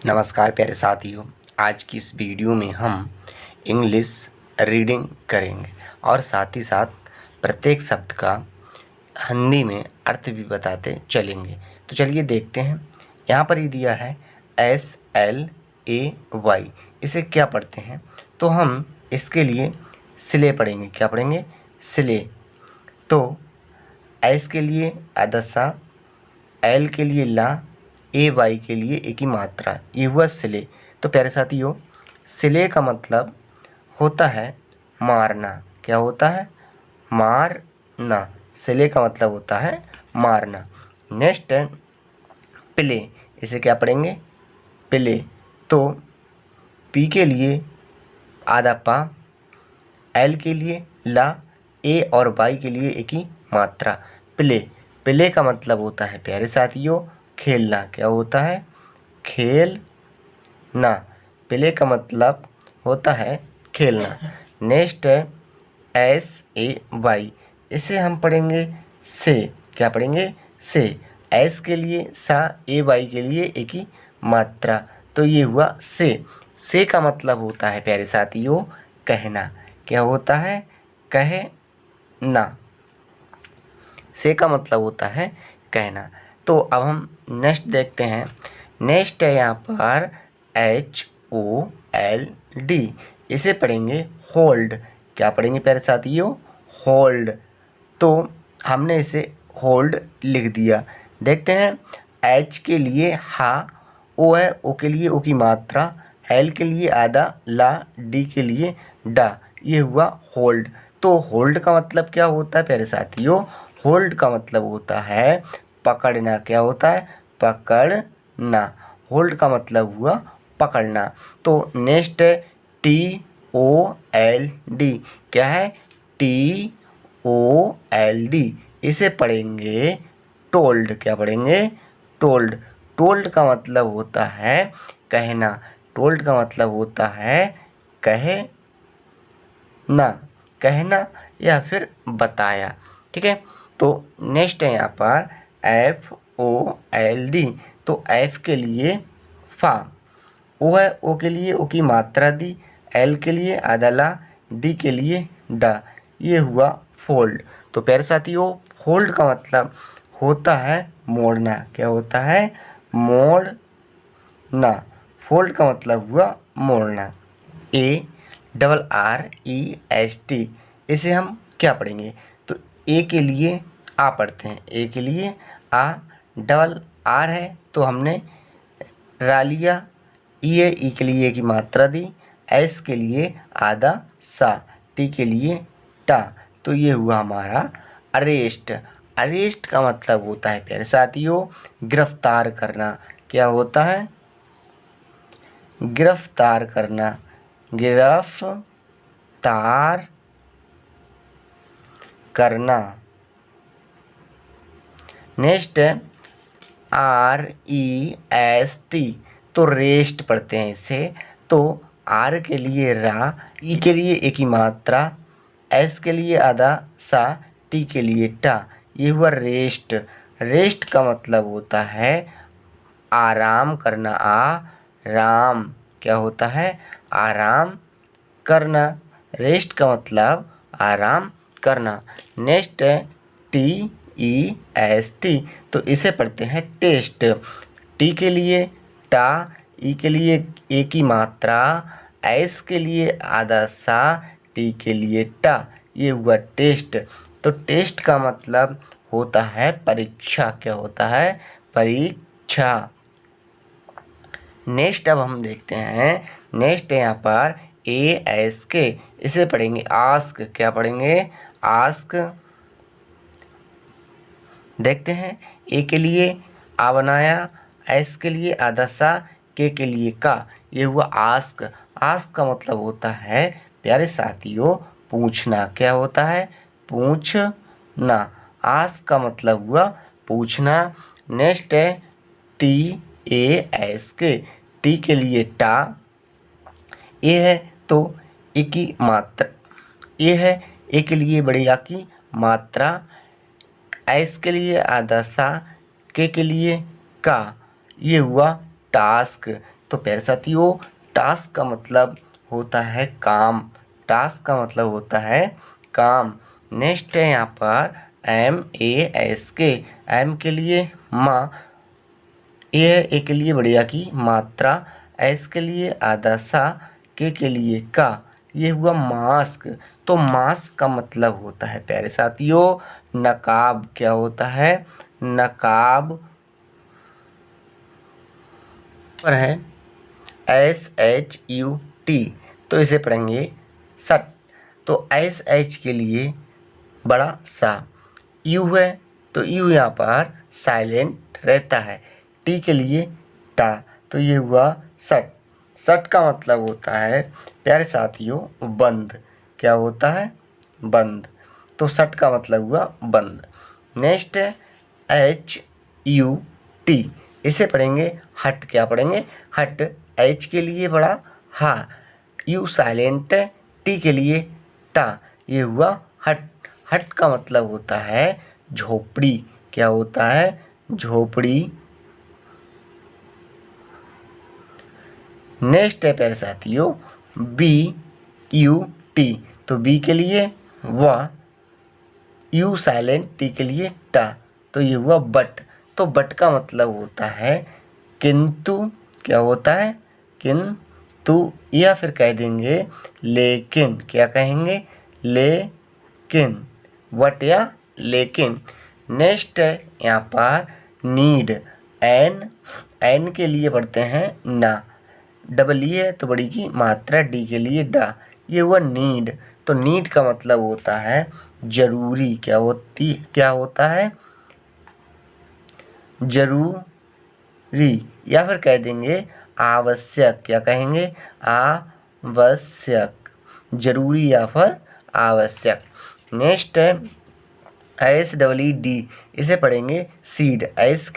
नमस्कार प्यारे साथियों। आज की इस वीडियो में हम इंग्लिश रीडिंग करेंगे और साथ ही साथ प्रत्येक शब्द का हिंदी में अर्थ भी बताते चलेंगे। तो चलिए देखते हैं। यहाँ पर ही दिया है SLAY। इसे क्या पढ़ते हैं? तो हम इसके लिए सिले पढ़ेंगे। क्या पढ़ेंगे? सिले। तो एस के लिए अदसा, एल के लिए ला, AY के लिए एक ही मात्रा, ये हुआ सिले। तो प्यारे साथियों, सिले का मतलब होता है मारना। क्या होता है? मारना। सिले का मतलब होता है मारना। नेक्स्ट है प्ले। इसे क्या पढ़ेंगे? प्ले। तो पी के लिए आधा पा, एल के लिए ला, ए और वाई के लिए एक ही मात्रा, प्ले। प्ले का मतलब होता है प्यारे साथियों खेलना। क्या होता है? खेलना। प्ले का मतलब होता है खेलना। नेक्स्ट है SAY। इसे हम पढ़ेंगे से। क्या पढ़ेंगे? से। एस के लिए सा, AY के लिए एक ही मात्रा, तो ये हुआ से। से का मतलब होता है प्यारे साथियों कहना। क्या होता है? कहना। से का मतलब होता है कहना। तो अब हम नेक्स्ट देखते हैं। नेक्स्ट है यहाँ पर HOLD। इसे पढ़ेंगे होल्ड। क्या पढ़ेंगे प्यारे साथियों? होल्ड। तो हमने इसे होल्ड लिख दिया। देखते हैं। H के लिए हा, O है, O के लिए O की मात्रा, L के लिए आधा, ला, D के लिए डा, ये हुआ होल्ड। तो होल्ड का मतलब क्या होता है प्यारे साथियों? होल्ड का मतलब होता है पकड़ना। क्या होता है? पकड़ना। होल्ड का मतलब हुआ पकड़ना। तो नेक्स्ट है TOLD। क्या है? TOLD। इसे पढ़ेंगे टोल्ड। क्या पढ़ेंगे? टोल्ड। टोल्ड का मतलब होता है कहना। टोल्ड का मतलब होता है कहना। कहना या फिर बताया। ठीक है। तो नेक्स्ट है यहाँ पर FOLD। तो F के लिए फा, O है, O के लिए O की मात्रा दी, L के लिए आधा ला, D के लिए डा, ये हुआ फोल्ड। तो प्यारे साथियों, फोल्ड का मतलब होता है मोड़ना। क्या होता है? मोड़ना। फोल्ड का मतलब हुआ मोड़ना। ARREST। इसे हम क्या पढ़ेंगे? तो ए के लिए आ पढ़ते हैं। ए के लिए आ, डबल आर है तो हमने रा लिया, ई है, ई के लिए की मात्रा दी, एस के लिए आधा सा, टी के लिए टा, तो ये हुआ हमारा अरेस्ट। अरेस्ट का मतलब होता है प्यारे साथियों गिरफ्तार करना। क्या होता है? गिरफ्तार करना। गिरफ्तार करना। नेक्स्ट है REST। तो रेस्ट पढ़ते हैं इसे। तो आर के लिए रा, ई के लिए एक ही मात्रा, एस के लिए आधा सा, टी के लिए टा, ये हुआ रेस्ट। रेस्ट का मतलब होता है आराम करना। राम। क्या होता है? आराम करना। रेस्ट का मतलब आराम करना। नेक्स्ट है TEST। तो इसे पढ़ते हैं टेस्ट। टी के लिए टा, ई के लिए एक ही मात्रा, एस के लिए आधा सा, टी के लिए टा, ये हुआ टेस्ट। तो टेस्ट का मतलब होता है परीक्षा। क्या होता है? परीक्षा। नेक्स्ट अब हम देखते हैं। नेक्स्ट है यहाँ पर ASK। इसे पढ़ेंगे आस्क। क्या पढ़ेंगे? आस्क। देखते हैं। ए के लिए आ बनाया, एस के लिए आधा सा, के लिए का, ये हुआ आस्क। आस्क का मतलब होता है प्यारे साथियों पूछना। क्या होता है? पूछना। आस्क का मतलब हुआ पूछना। नेक्स्ट है TASK। टी के लिए टा, ए है तो ए की मात्रा, ए है, ए के लिए बड़ी आ की मात्रा, एस के लिए आधा सा, के लिए का, ये हुआ टास्क। तो प्यारे साथियों टास्क का मतलब होता है काम, टास्क का मतलब होता है काम। नेक्स्ट है यहाँ पर MASK, एम के लिए माँ, ए के लिए बढ़िया की मात्रा, एस के लिए आधा सा, के लिए का, ये हुआ मास्क। तो मास्क का मतलब होता है प्यारे साथियों नकाब। क्या होता है? नकाब। पर है SHUT, तो इसे पढ़ेंगे सट। तो SH के लिए बड़ा सा, यू है तो यू यहाँ पर साइलेंट रहता है, टी के लिए टा, तो ये हुआ सट। सट का मतलब होता है प्यारे साथियों बंद। क्या होता है? बंद। तो सट का मतलब हुआ बंद। नेक्स्ट है HUT, इसे पढ़ेंगे हट। क्या पढ़ेंगे? हट। H के लिए बड़ा हा, यू साइलेंट, टी के लिए टा, ये हुआ हट। हट का मतलब होता है झोपड़ी। क्या होता है? झोपड़ी। नेक्स्ट है प्यारे साथियों BUT, तो बी के लिए वा, यू साइलेंट, टी के लिए टा, तो ये हुआ बट। तो बट का मतलब होता है किंतु। क्या होता है? किंतु, या फिर कह देंगे लेकिन। क्या कहेंगे? लेकिन, वट या लेकिन। नेक्स्ट है यहाँ पर नीड, एन के लिए पढ़ते हैं ना, डबल ई है तो बड़ी की मात्रा, डी के लिए डा, ये हुआ नीड। तो नीड का मतलब होता है जरूरी। क्या होता है? जरूरी, या फिर कह देंगे आवश्यक। क्या कहेंगे? आवश्यक, जरूरी या फिर आवश्यक। नेक्स्ट है SEED, इसे पढ़ेंगे सीड। एस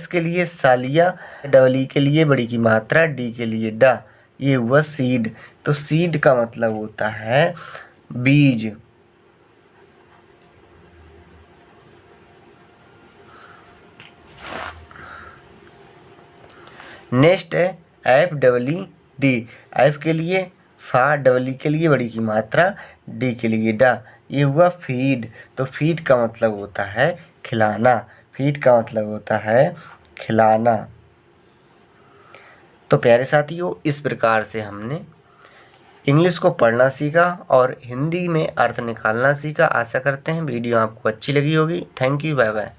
के लिए सालिया, डबल ई के लिए बड़ी की मात्रा, डी के लिए डा, ये हुआ सीड। तो सीड का मतलब होता है बीज। नेक्स्ट है FEED, एफ के लिए फा, डबल ई के लिए बड़ी की मात्रा, डी के लिए डा, ये हुआ फीड। तो फीड का मतलब होता है खिलाना। फीड का मतलब होता है खिलाना। तो प्यारे साथियों इस प्रकार से हमने इंग्लिश को पढ़ना सीखा और हिंदी में अर्थ निकालना सीखा। आशा करते हैं वीडियो आपको अच्छी लगी होगी। Thank you, bye bye.